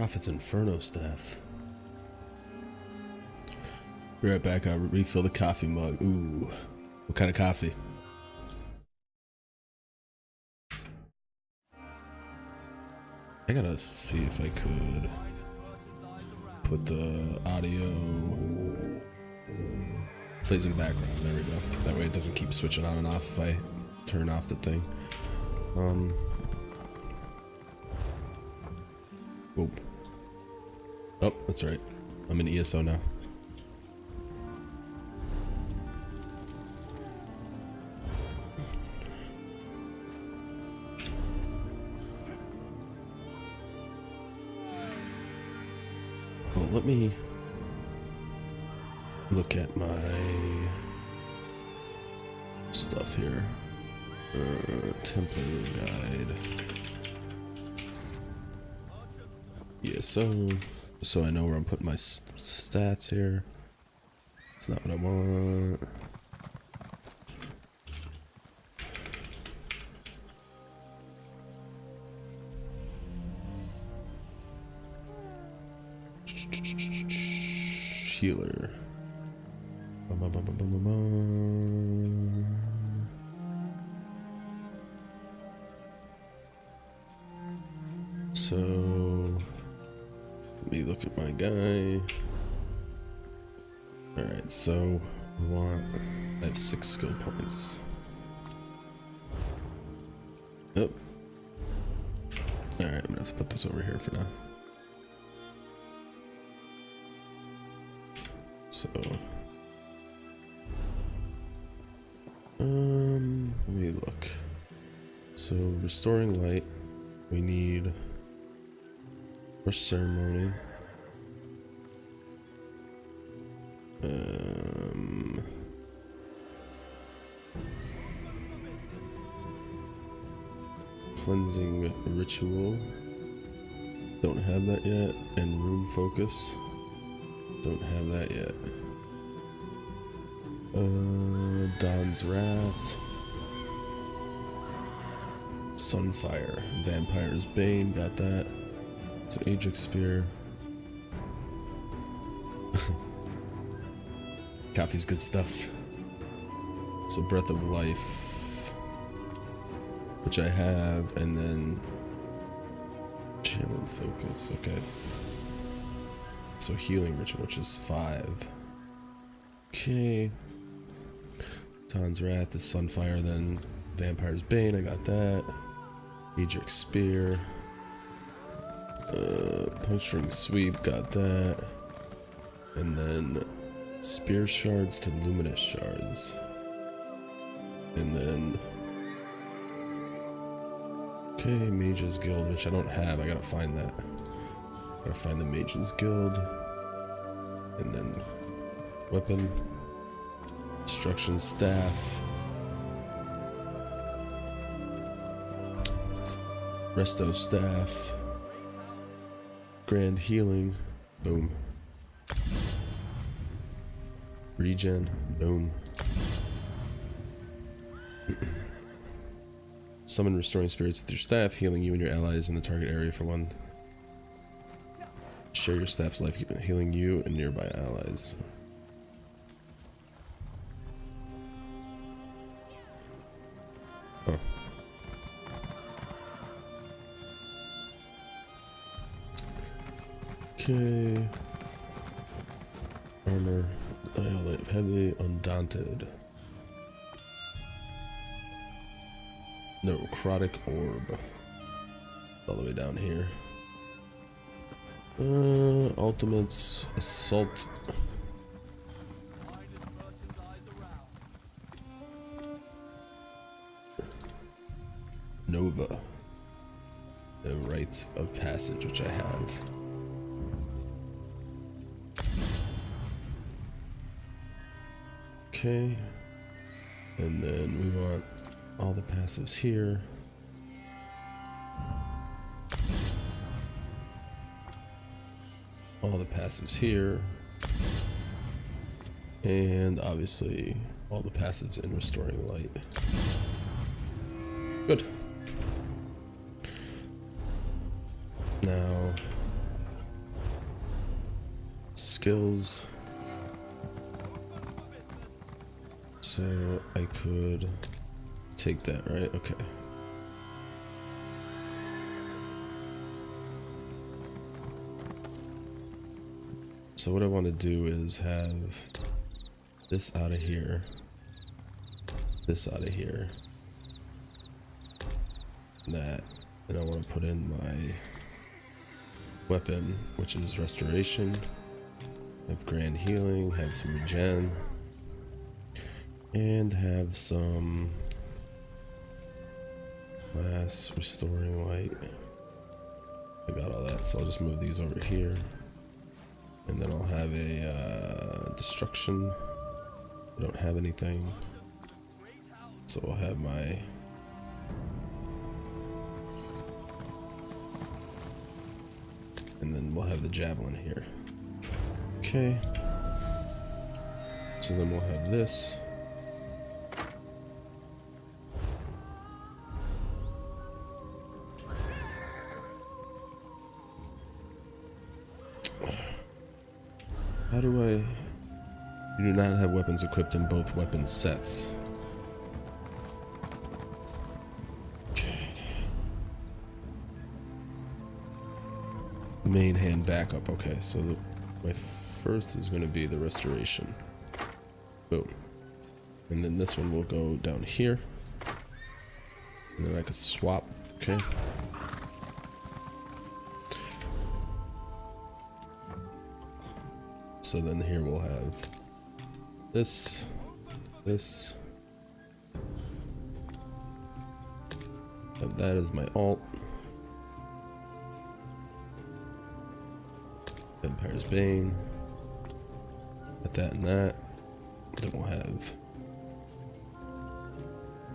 Prophet's Inferno staff. Be right back. I'll refill the coffee mug. Ooh, what kind of coffee? I gotta see if I could put the audio plays in the background. There we go. That way it doesn't keep switching on and off if I turn off the thing. Oh, that's right. I'm in ESO now. Well, let me look at my stuff here. Templating guide. Yeah, so I know where I'm putting my stats here. It's not what I want. Healer. So let me look at my guy. Alright, so I have 6 skill points. Yep. Alright, I'm gonna have to put this over here for now. So let me look. So restoring light, we need Rush ceremony. Cleansing ritual. Don't have that yet. And rune focus. Don't have that yet. Dawn's Wrath. Sunfire. Vampire's Bane. Got that. So Ajax Spear. Coffee's good stuff. So Breath of Life, which I have, and then Chill and Focus. Okay. So Healing Ritual, which is 5. Okay. Dawn's Wrath is Sunfire, then Vampire's Bane. I got that. Ajax Spear. Punch-String Sweep, got that. And then Spear Shards to Luminous Shards. And then okay, Mage's Guild, which I don't have. I gotta find that. Gotta find the Mage's Guild. And then Weapon. Destruction Staff. Resto Staff. Grand Healing. Boom. Regen. Boom. Summon Restoring Spirits with your staff, healing you and your allies in the target area for 1. Share your staff's life, healing you and nearby allies. Huh. Okay. Armor. Heavy Undaunted. Necrotic Orb. All the way down here. Ultimates. Assault. Nova. And Rite of Passage, which I have. Okay. And then we want all the passives here. All the passives here. And obviously all the passives in Restoring Light. Good. Now skills. So I could take that, right? Okay. So what I want to do is have this out of here, this out of here, that, and I want to put in my weapon, which is restoration, have grand healing, have some regen, and have some mass restoring light. I got all that, so I'll just move these over here. And then I'll have a destruction. I don't have anything. So I'll have my and then we'll have the javelin here. Okay. So then we'll have this. How do I... You do not have weapons equipped in both weapon sets. Okay. Main hand backup. Okay, so my first is going to be the restoration. Boom. And then this one will go down here. And then I could swap. Okay. So then here we'll have this, this, and that is my alt. Empire's Bane. Put that and that. Then we'll have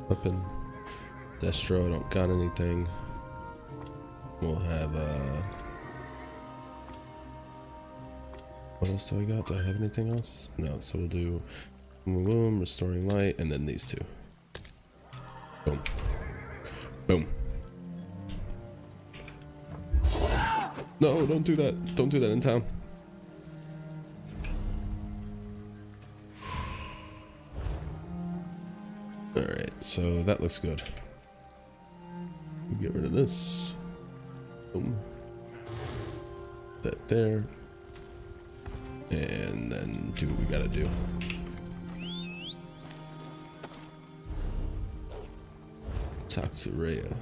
weapon. Destro, I don't got anything. We'll have what else do I got? Do I have anything else? No, so we'll do boom, boom, restoring light, and then these two. Boom. Boom. No, don't do that. Don't do that in town. Alright, so that looks good. Get rid of this. Boom. That there. And then do what we gotta do. Talk to Rhea.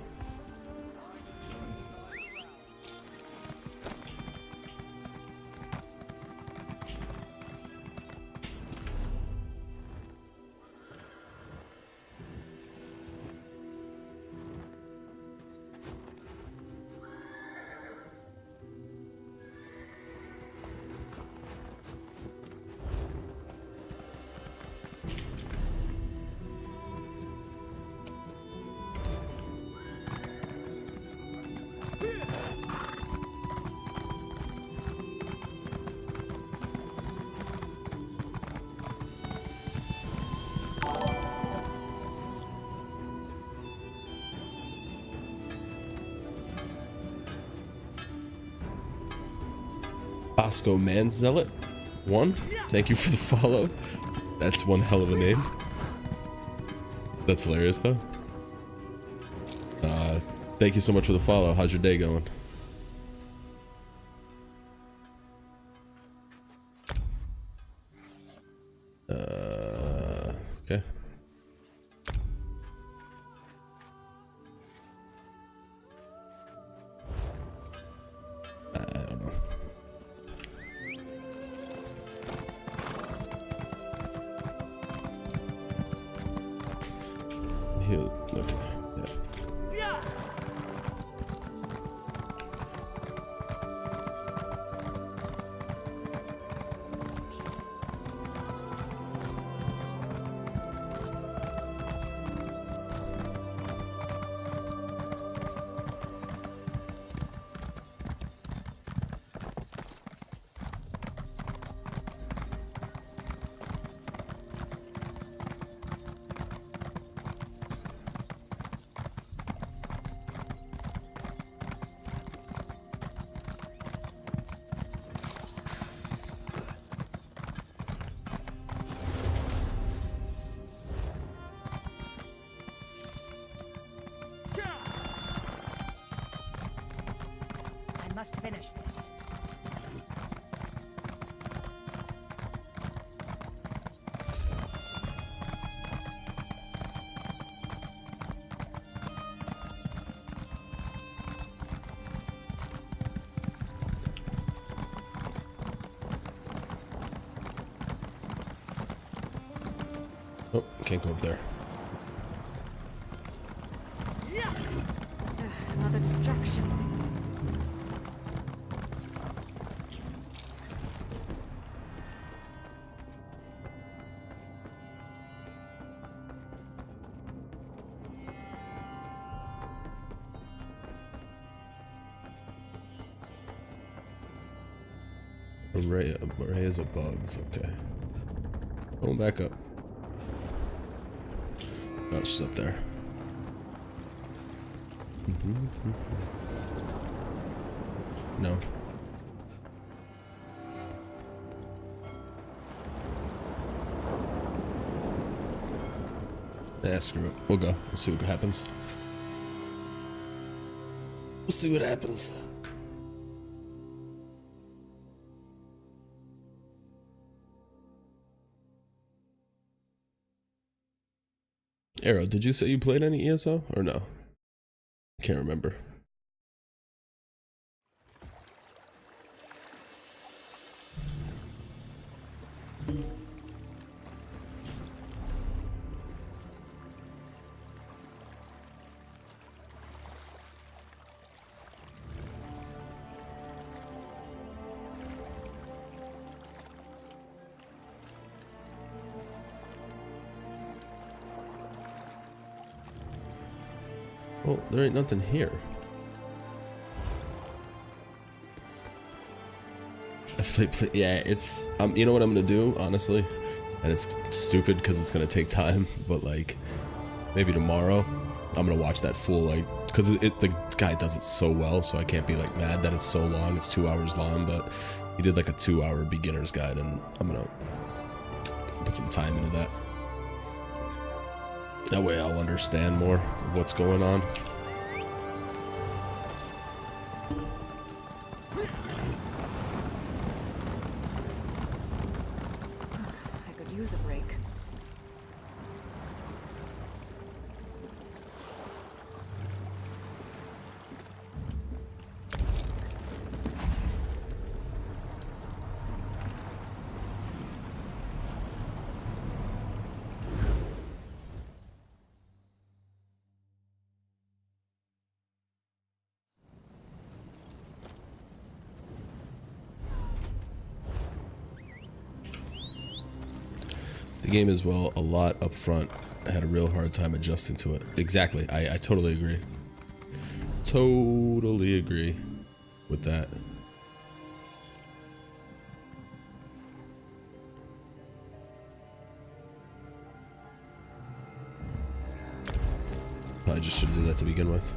Bosco Manzealot 1, thank you for the follow. That's one hell of a name. That's hilarious though. Thank you so much for the follow. How's your day going? Okay. I don't know. Okay. Yeah. Oh, can't go up there. Another distraction. Ray is above. Okay. Going back up. Oh, she's up there. No. Yeah, screw it. We'll go. We'll see what happens. We'll see what happens. Arrow, did you say you played any ESO or no? I can't remember. Well, there ain't nothing here. Yeah, it's you know what I'm gonna do, honestly, and it's stupid because it's gonna take time, but like maybe tomorrow I'm gonna watch that full, like, because the guy does it so well, so I can't be like mad that it's so long. It's 2 hours long, but he did like a 2-hour beginner's guide, and I'm gonna put some time into that. That way I'll understand more of what's going on. I could use a break. The game is, well, a lot up front. I had a real hard time adjusting to it. Exactly. I totally agree. Totally agree with that. Probably just should have did that to begin with.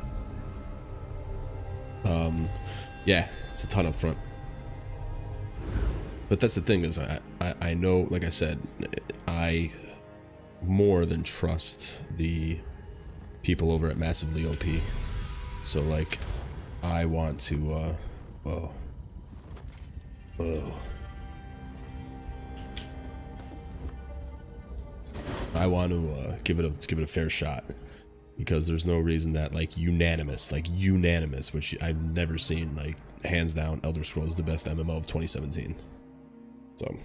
Yeah, it's a ton up front. But that's the thing, is I know, like I said, I more than trust the people over at Massively OP. So like, I want to I want to give it a fair shot, because there's no reason that like unanimous, which I've never seen, like hands down, Elder Scrolls the best MMO of 2017. So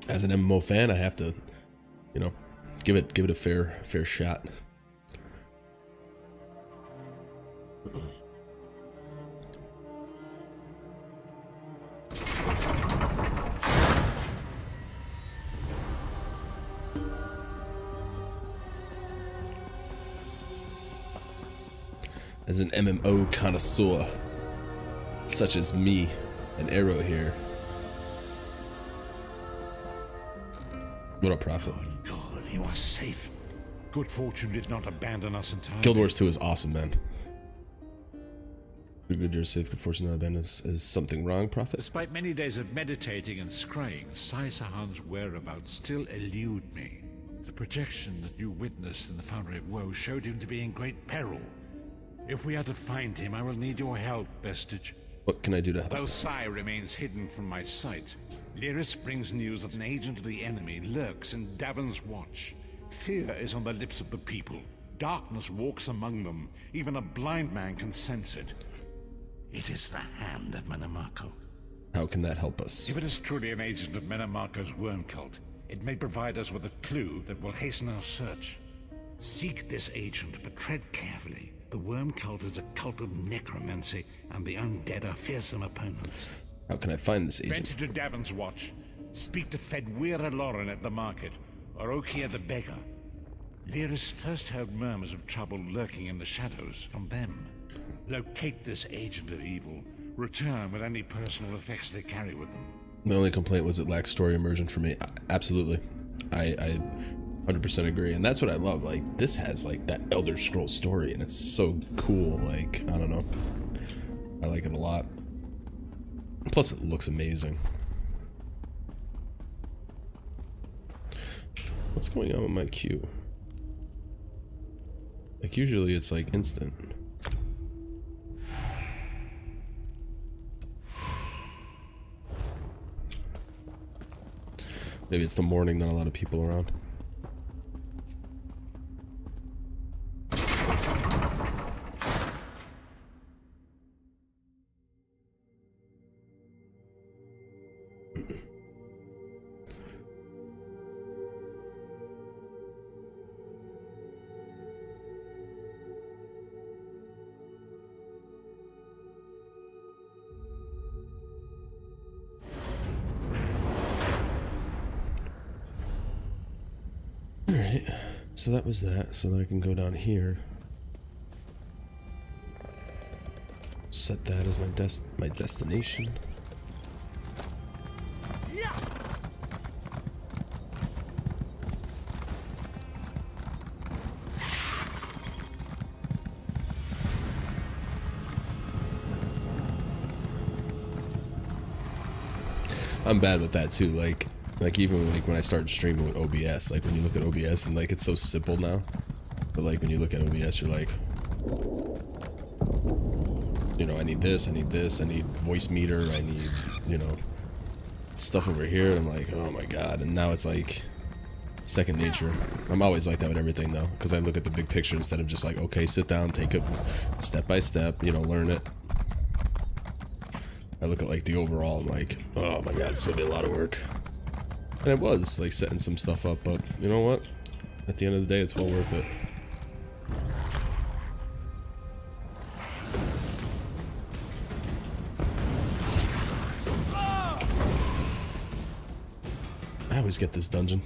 as an MMO fan, I have to, you know, give it a fair shot. As an MMO connoisseur, such as me and Arrow here. What a Prophet. God, you are safe. Good fortune did not abandon us entirely. Guild Wars 2 is awesome, man. Good, you're safe. Good fortune not abandon us. Is something wrong, Prophet? Despite many days of meditating and scrying, Sai Sahan's whereabouts still elude me. The projection that you witnessed in the Foundry of Woe showed him to be in great peril. If we are to find him, I will need your help, Vestige. What can I do to help? Though Sai remains hidden from my sight, Lyris brings news that an agent of the enemy lurks in Davon's watch. Fear is on the lips of the people. Darkness walks among them. Even a blind man can sense it. It is the hand of Manamako. How can that help us? If it is truly an agent of Menamarco's worm cult, it may provide us with a clue that will hasten our search. Seek this agent, but tread carefully. The worm cult is a cult of necromancy, and the undead are fearsome opponents. How can I find this agent? Venture to Davon's Watch. Speak to Fedwira Lauren at the market, or Okia the beggar. Lyra's first heard murmurs of trouble lurking in the shadows from them. Locate this agent of evil. Return with any personal effects they carry with them. The only complaint was it lacks story immersion for me. Absolutely. I 100% agree. And that's what I love. Like, this has like that Elder Scrolls story, and it's so cool. Like, I don't know. I like it a lot. Plus, it looks amazing. What's going on with my queue? Like, usually it's like instant. Maybe it's the morning, not a lot of people around. Alright, so that was that, so then I can go down here. Set that as my destination. I'm bad with that too, like even like when I start streaming with OBS, like when you look at OBS and like it's so simple now, but like when you look at OBS you're like, you know, I need this, I need voice meter, I need, you know, stuff over here. I'm like, oh my god. And now it's like second nature. I'm always like that with everything though, because I look at the big picture instead of just like, okay, sit down, take it step by step, you know, learn it. I look at like the overall, I'm like, oh my god, it's gonna be a lot of work. And it was like setting some stuff up, but you know what? At the end of the day, it's well worth it. I always get this dungeon.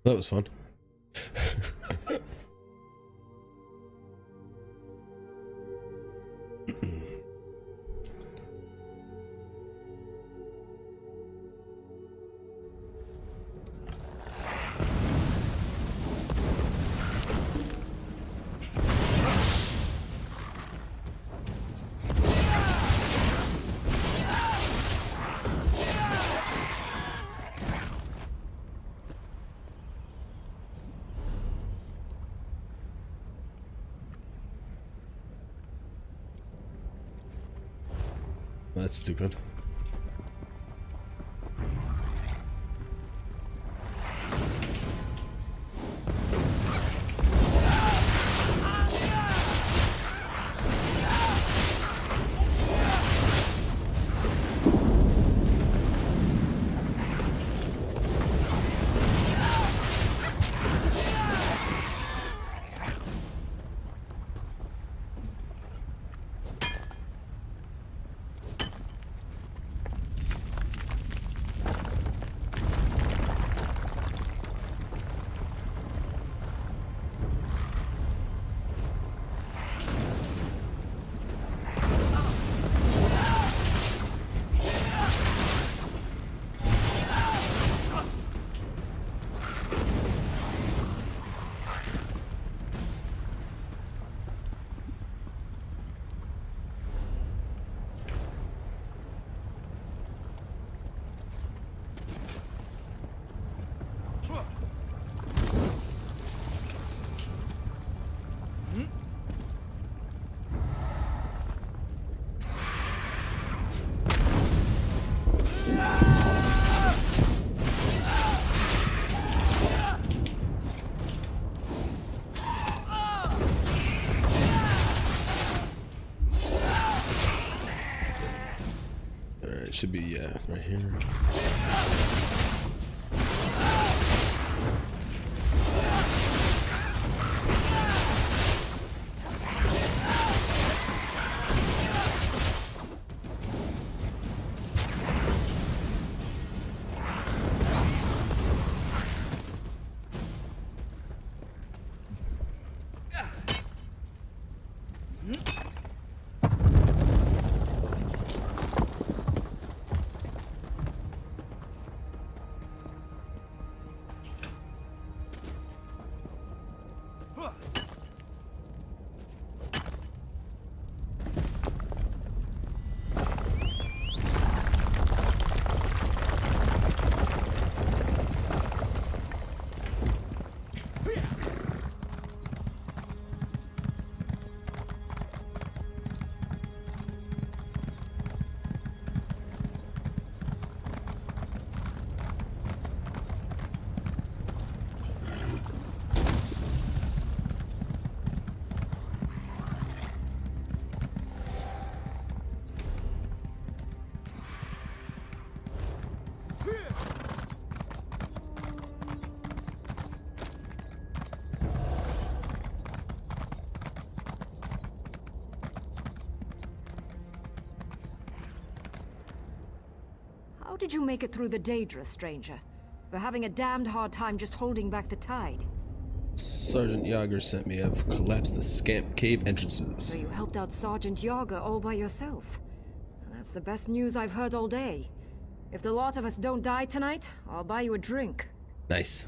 That was fun. That's stupid. It should be, yeah, right here. How did you make it through the Daedra, stranger? We're having a damned hard time just holding back the tide. Sergeant Yager sent me. I've collapsed the scamp cave entrances. So you helped out Sergeant Yager all by yourself. That's the best news I've heard all day. If the lot of us don't die tonight, I'll buy you a drink. Nice.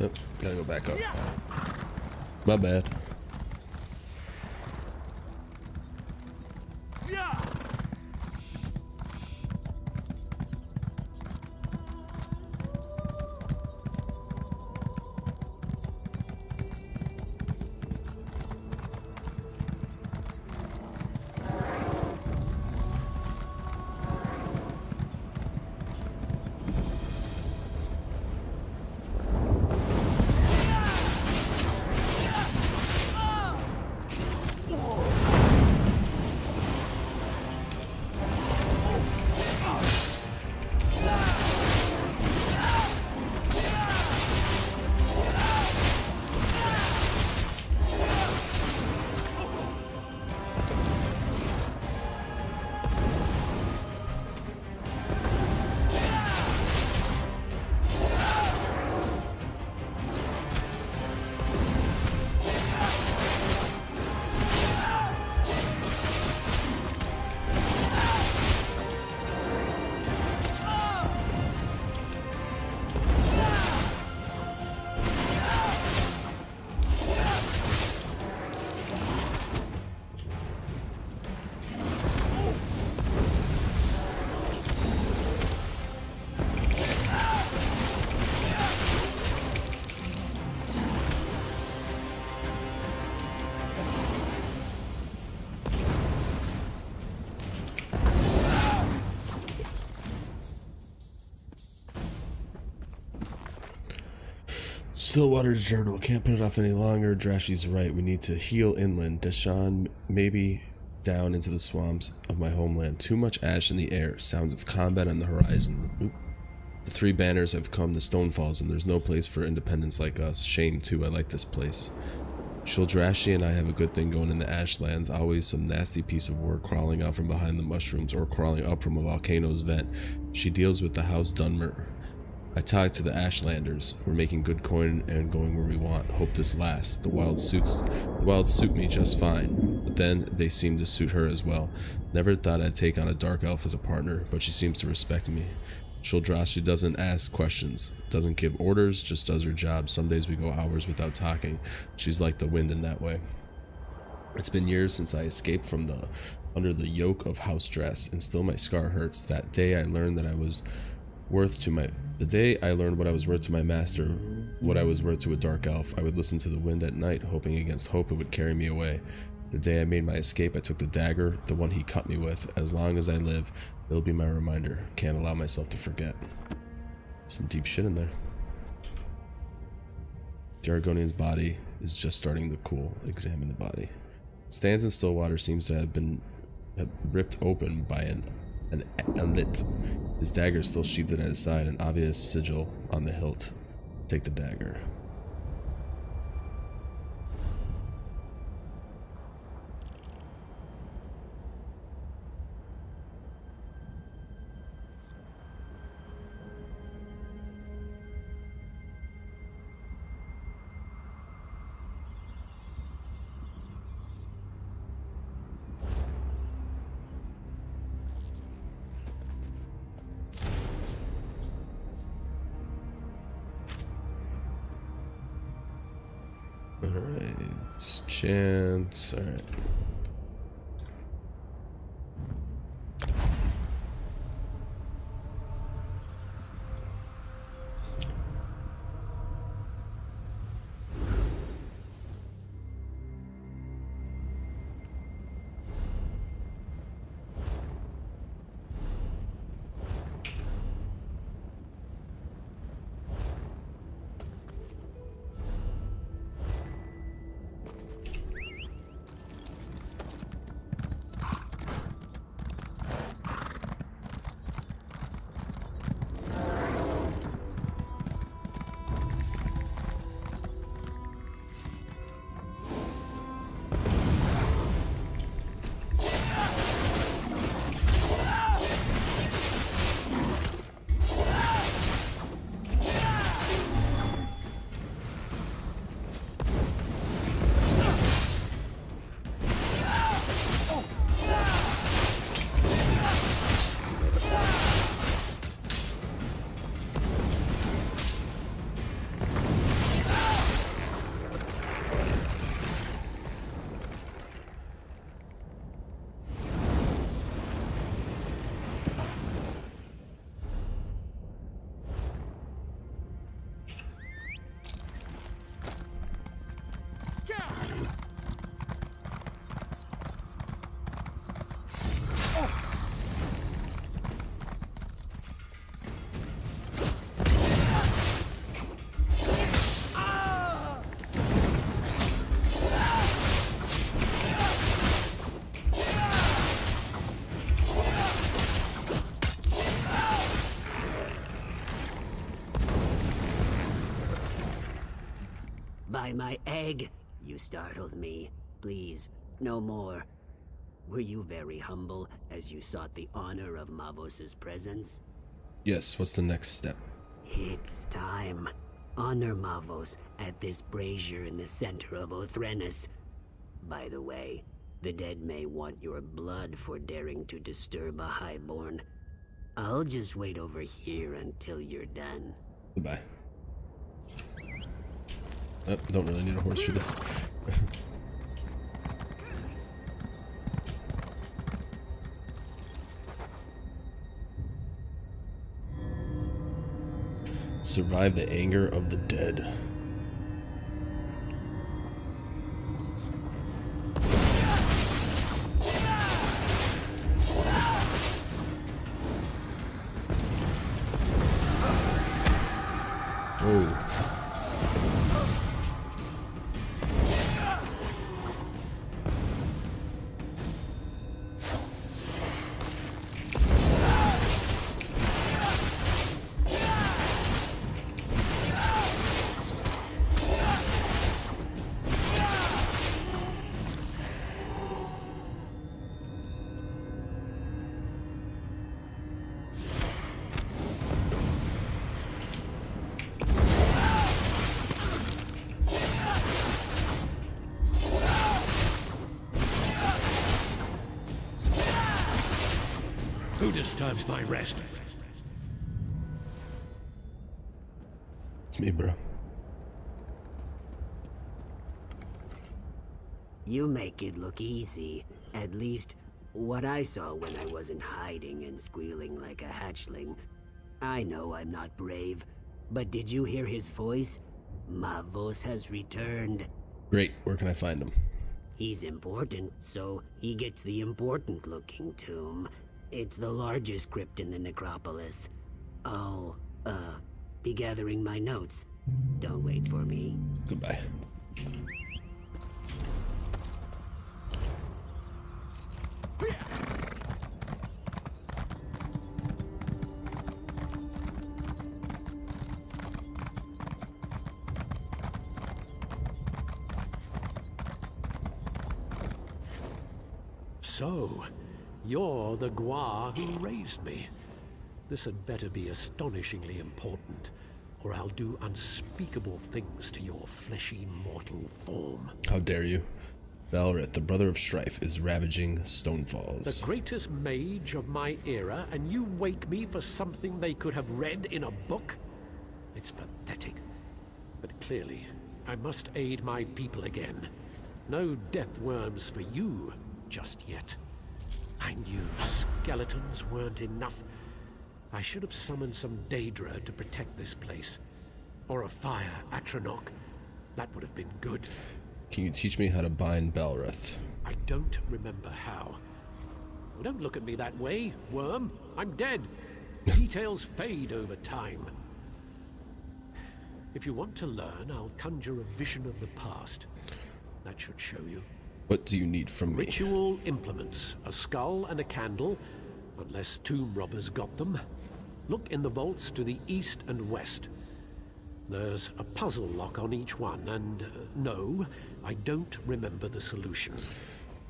Oh, gotta go back up. My bad. Stillwater's journal. Can't put it off any longer. Drashy's right. We need to heal inland. Deshaun, maybe down into the swamps of my homeland. Too much ash in the air. Sounds of combat on the horizon. Oop. The three banners have come to Stonefalls, and there's no place for independents like us. Shame, too. I like this place. Shildrashi and I have a good thing going in the Ashlands. Always some nasty piece of work crawling out from behind the mushrooms or crawling up from a volcano's vent. She deals with the House Dunmer. I talked to the Ashlanders. We're making good coin and going where we want. Hope this lasts. The wilds suit me just fine, but then they seem to suit her as well. Never thought I'd take on a dark elf as a partner, but she seems to respect me. Shildrashi doesn't ask questions, doesn't give orders, just does her job. Some days we go hours without talking. She's like the wind in that way. It's been years since I escaped from under the yoke of house dress, and still my scar hurts. That day I learned that I was the day I learned what I was worth to my master, what I was worth to a dark elf. I would listen to the wind at night, hoping against hope it would carry me away. The day I made my escape, I took the dagger, the one he cut me with. As long as I live, it'll be my reminder. Can't allow myself to forget. Some deep shit in there. The Argonian's body is just starting to cool. Examine the body. Stands in Stillwater seems to have been ripped open by an elit. His dagger is still sheathed at his side, an obvious sigil on the hilt. Take the dagger. Alright, chance, alright. By my egg, you startled me. Please, no more. Were you very humble as you sought the honor of Mavos's presence? Yes, what's the next step? It's time. Honor Mavos at this brazier in the center of Othrenis. By the way, the dead may want your blood for daring to disturb a highborn. I'll just wait over here until you're done. Goodbye. Oh, don't really need a horse for this. Survive the anger of the dead. Oh. Who disturbs my rest? It's me, bro. You make it look easy. At least, what I saw when I wasn't hiding and squealing like a hatchling. I know I'm not brave, but did you hear his voice? Mavos has returned. Great. Where can I find him? He's important, so he gets the important-looking tomb. It's the largest crypt in the necropolis. I'll, be gathering my notes. Don't wait for me. Goodbye. So, you're the Gua who raised me. This had better be astonishingly important, or I'll do unspeakable things to your fleshy mortal form. How dare you? Balrith, the brother of strife, is ravaging Stonefalls. The greatest mage of my era, and you wake me for something they could have read in a book? It's pathetic. But clearly, I must aid my people again. No death worms for you just yet. I knew skeletons weren't enough. I should have summoned some Daedra to protect this place. Or a fire Atronach. That would have been good. Can you teach me how to bind Balrith? I don't remember how. Don't look at me that way, worm. I'm dead. Details fade over time. If you want to learn, I'll conjure a vision of the past. That should show you. What do you need from me? Ritual implements. A skull and a candle, unless tomb robbers got them. Look in the vaults to the east and west. There's a puzzle lock on each one, and no, I don't remember the solution.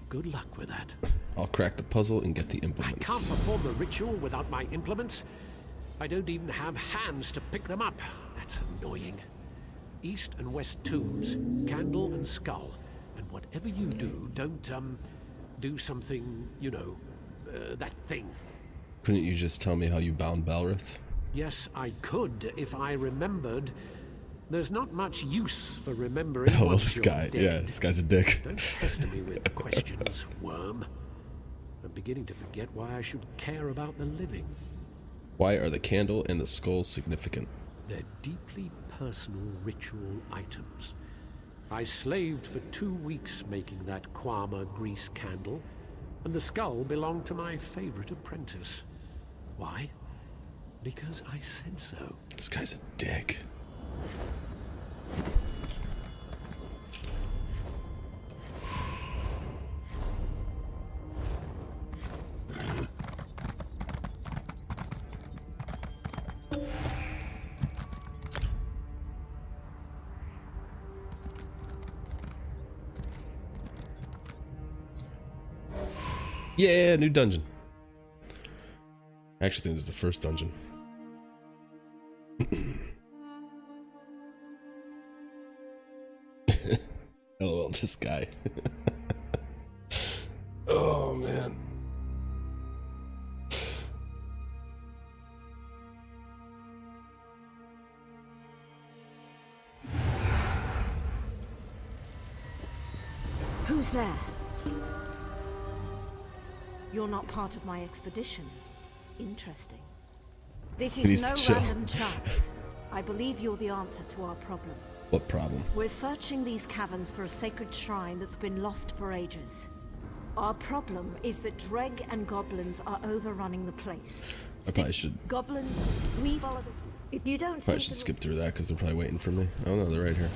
Good luck with that. I'll crack the puzzle and get the I implements. can't perform the ritual without my implements. I don't even have hands to pick them up. That's annoying. East and west tombs, candle and skull. And whatever you do, don't, do something, you know, that thing. Couldn't you just tell me how you bound Balrith? Yes, I could if I remembered. There's not much use for remembering. Oh, well, once this you're guy. dead. Yeah, this guy's a dick. Don't pester me with questions, worm. I'm beginning to forget why I should care about the living. Why are the candle and the skull significant? They're deeply personal ritual items. I slaved for 2 weeks making that Kwama grease candle, and the skull belonged to my favorite apprentice. Why? Because I said so. This guy's a dick. Yeah, new dungeon. I actually think this is the first dungeon. LOL, this guy. Oh, man. Who's there? You're not part of my expedition. Interesting. This He needs is to no chill. random chance. I believe you're the answer to our problem. What problem? We're searching these caverns for a sacred shrine that's been lost for ages. Our problem is that Dreg and goblins are overrunning the place. I probably should Goblins, we follow the... If you don't probably see should the- skip through that because they're probably waiting for me. Oh no, they're right here.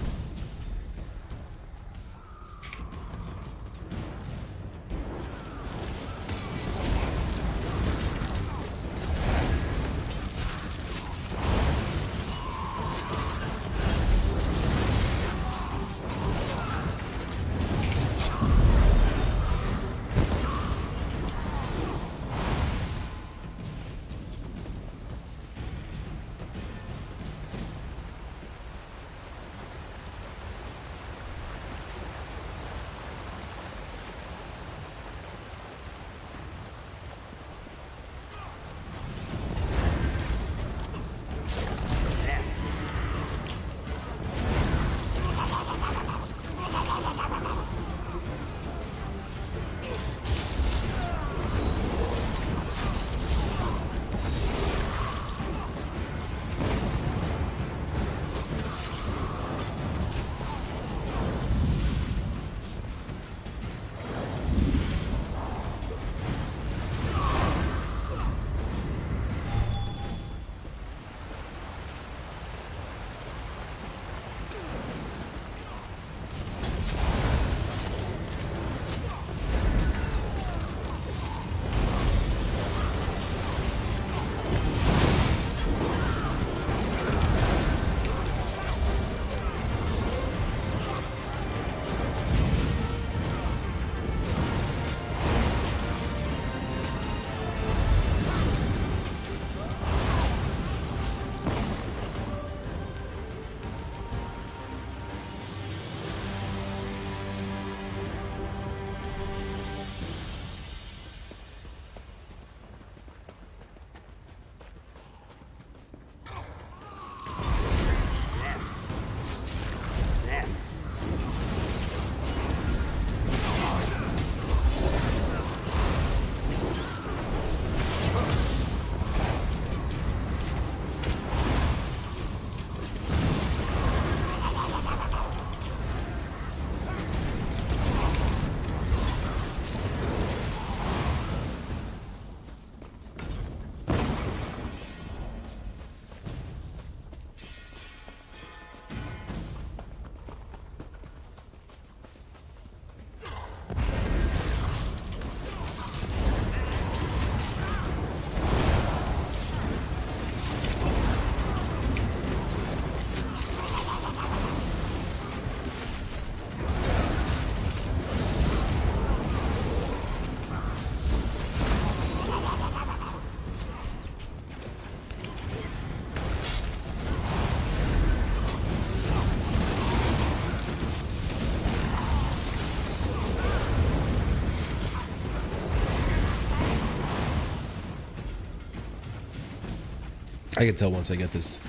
I can tell once I get this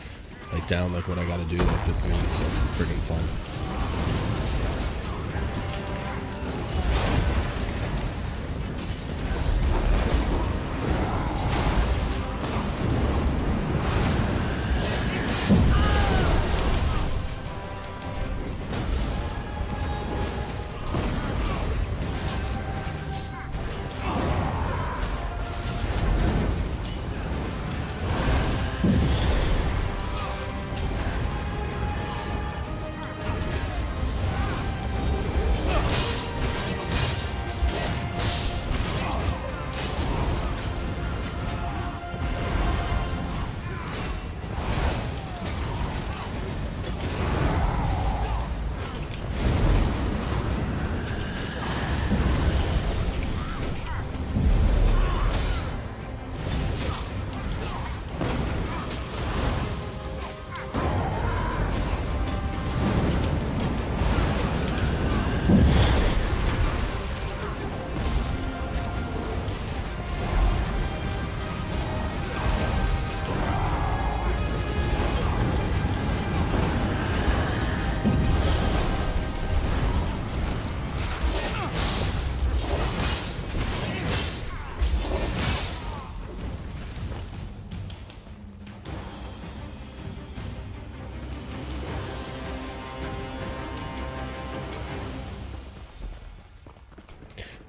like down, like what I gotta do, like this is gonna be so friggin' fun.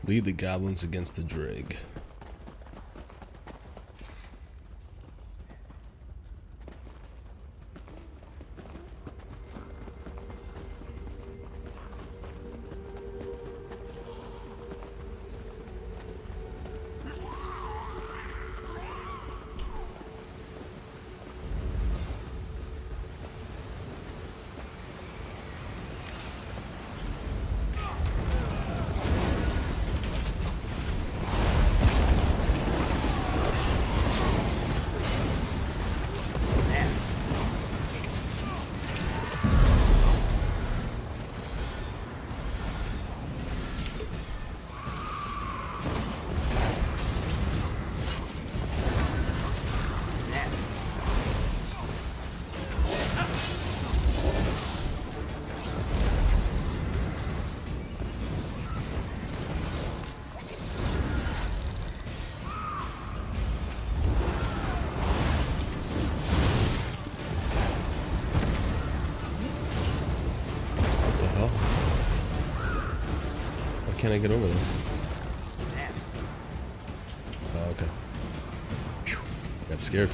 Lead the goblins against the Dreg. Can I get over there? Oh, okay. Whew. Got scared.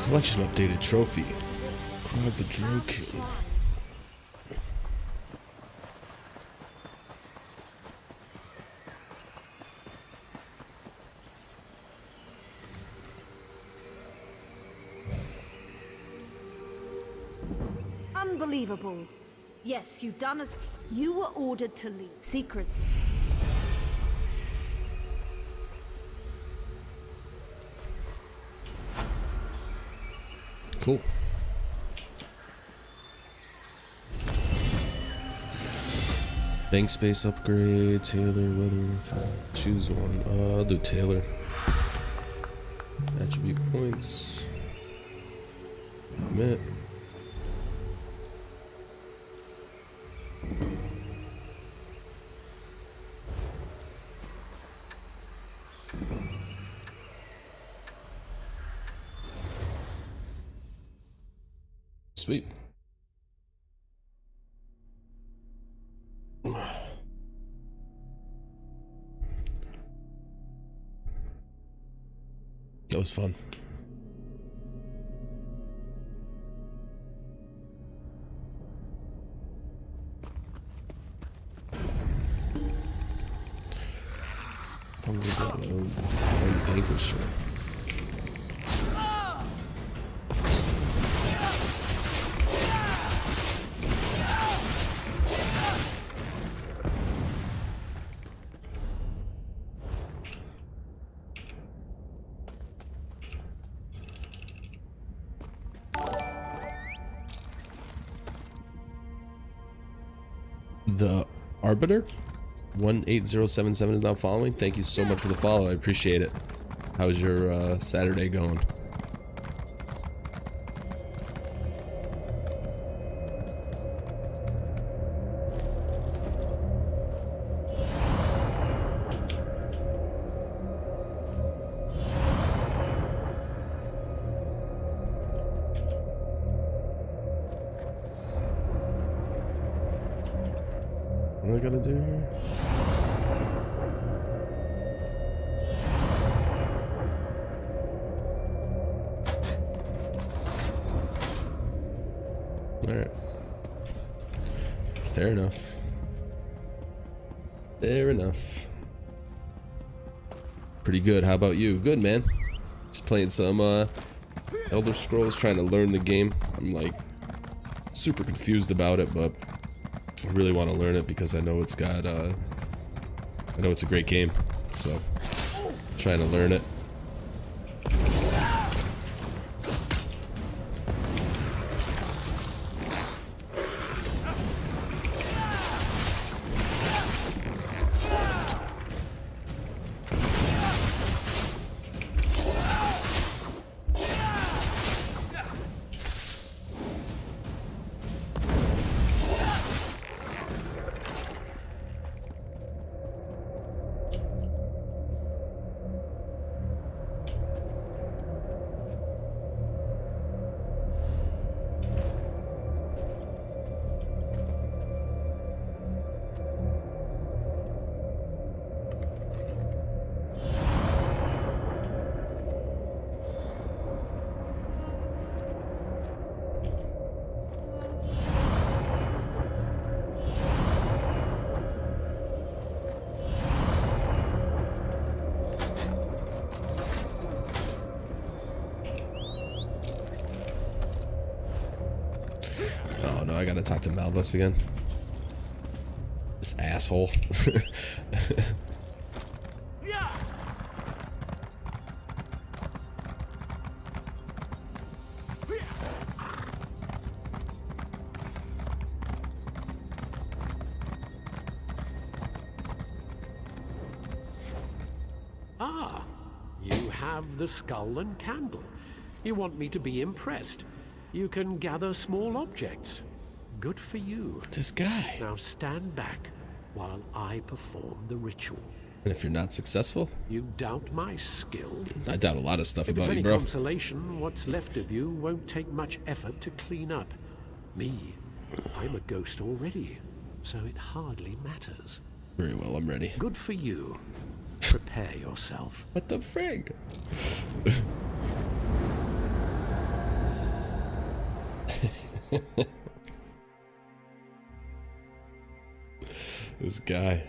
Collection updated trophy. Crowd the Drow King. Unbelievable. Yes, you've done as... You were ordered to leave. Secrets. Cool. Bank space upgrade, Taylor, weather, choose one. I'll do Taylor. Attribute points. Commit. Sweet. That was fun. Vanquisher. The Arbiter 18077 is now following. Thank you so much for the follow. I appreciate it. How's your Saturday going? What do I gotta do here? Alright. Fair enough. Fair enough. Pretty good. How about you? Good, man. Just playing some Elder Scrolls, trying to learn the game. I'm like super confused about it, but I really want to learn it because I know it's got I know it's a great game, so trying to learn it. Oh no, I gotta talk to Malthus again. This asshole. Ah, you have the skull and candle. You want me to be impressed. You can gather small objects. Good for you. This guy. Now stand back while I perform the ritual. And if you're not successful? You doubt my skill? I doubt a lot of stuff If about it's you, any bro. consolation, what's left of you won't take much effort to clean up. Me, I'm a ghost already, so it hardly matters. Very well, I'm ready. Good for you. Prepare yourself. What the frig? This guy.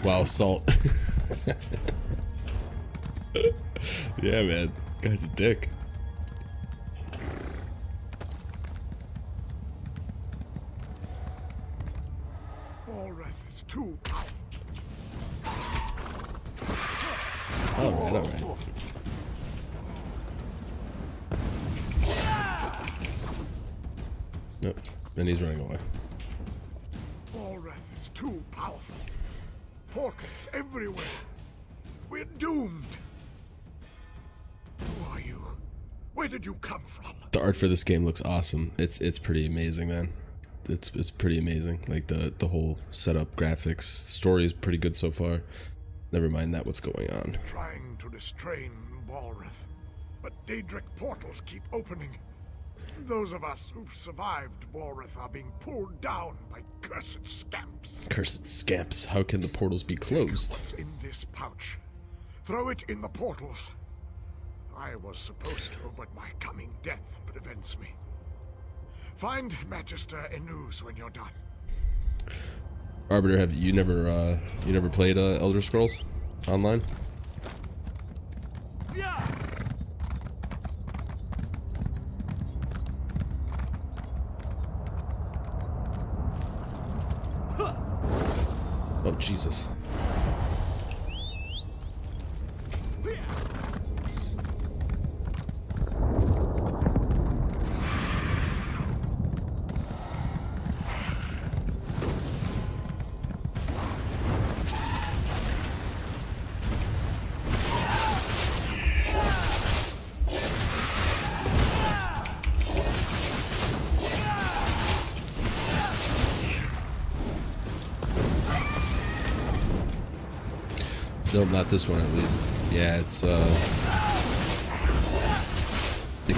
Wow, Salt. Yeah, man. Guy's a dick. Balreth is too powerful. Alright, alright. Nope. And he's running away. Balreth is too powerful. Portals everywhere. We're doomed. Who are you? Where did you come from? The art for this game looks awesome. It's pretty amazing, man. It's pretty amazing. Like the whole setup, graphics, story is pretty good so far. Never mind that, what's going on. Trying to restrain Balreth, but Daedric portals keep opening. Those of us who've survived Balreth are being pulled down by cursed scamps. Cursed scamps. How can the portals be closed? What's in this pouch? Throw it in the portals. I was supposed to, but my coming death prevents me. Find Magister Enuz when you're done. Arbiter, have you never played Elder Scrolls Online? Yeah. Oh, Jesus. Nope, not this one at least. Yeah, it's it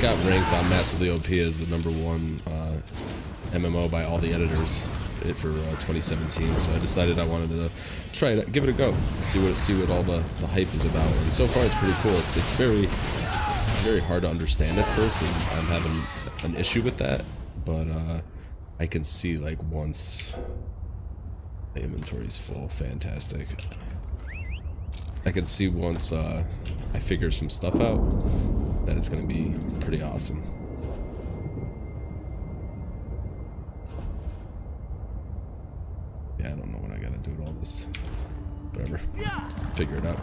got ranked on Massively OP as the #1 MMO by all the editors for 2017. So I decided I wanted to try it, give it a go, see what all the hype is about. And so far, it's pretty cool. It's very hard to understand at first, and I'm having an issue with that. But I can see, like, once the inventory's full, fantastic. I can see once I figure some stuff out that it's gonna be pretty awesome. Yeah, I don't know what I gotta do with all this. Whatever. Figure it out.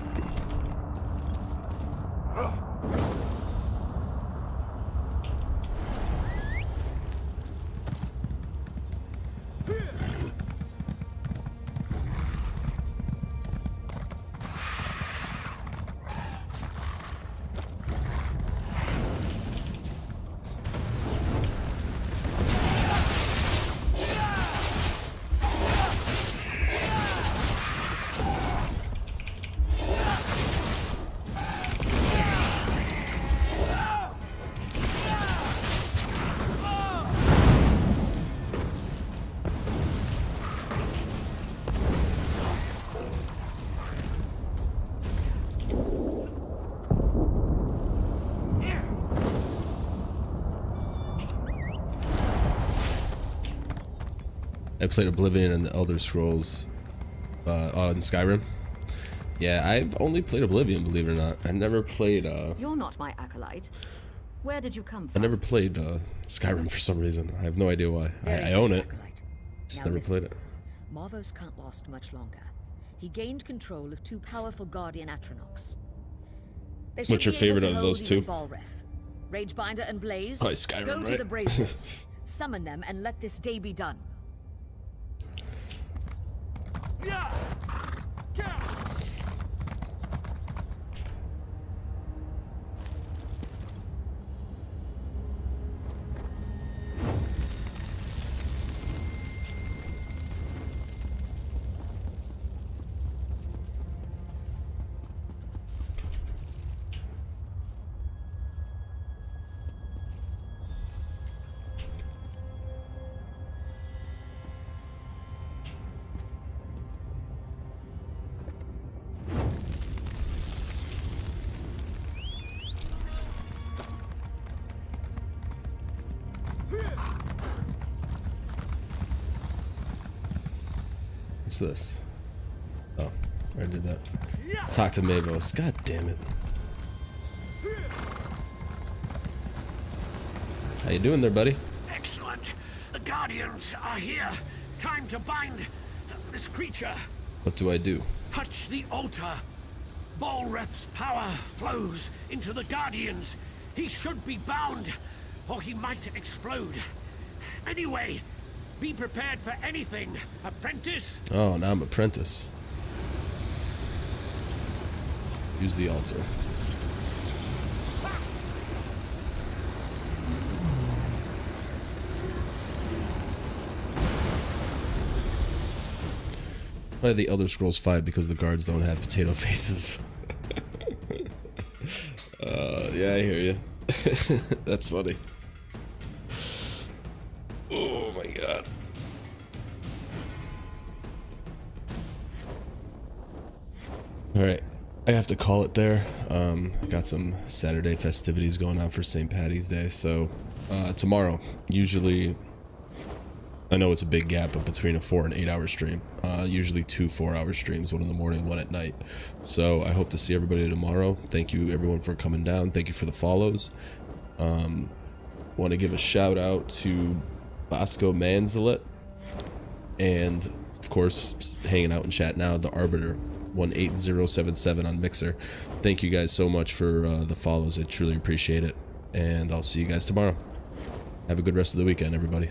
I played Oblivion and the Elder Scrolls on Skyrim. Yeah, I've only played Oblivion, believe it or not. I never played You're not my acolyte. Where did you come I from? never played Skyrim for some reason. I have no idea why. I own it. Just never played it. Marvos can't last much longer. He gained control of 2 powerful Guardian Atronachs. They should What's your be able favorite to of hold those two? even Balreth. Ragebinder and Blaze, Probably Skyrim, go to right? the braziers, summon them, and let this day be done. this? Oh, I already did that. Talk to Mavos. God damn it. How you doing there, buddy? Excellent. The Guardians are here. Time to bind this creature. What do I do? Touch the altar. Balreth's power flows into the Guardians. He should be bound, or he might explode. Anyway, be prepared for anything, apprentice. Oh, now I'm apprentice. Use the altar. Play the Elder Scrolls 5 because the guards don't have potato faces. Yeah, I hear you. That's funny. Oh my god. Alright, I have to call it there. Got some Saturday festivities going on for St. Paddy's Day, so tomorrow, usually, I know it's a big gap, but between a 4 and 8 hour stream. Usually 2 4-hour streams, one in the morning, one at night. So I hope to see everybody tomorrow. Thank you everyone for coming down. Thank you for the follows. Want to give a shout out to Bosco Manzelet, and of course hanging out in chat now, the Arbiter 18077 on Mixer. Thank you guys so much for the follows. I truly appreciate it, and I'll see you guys tomorrow. Have a good rest of the weekend, everybody.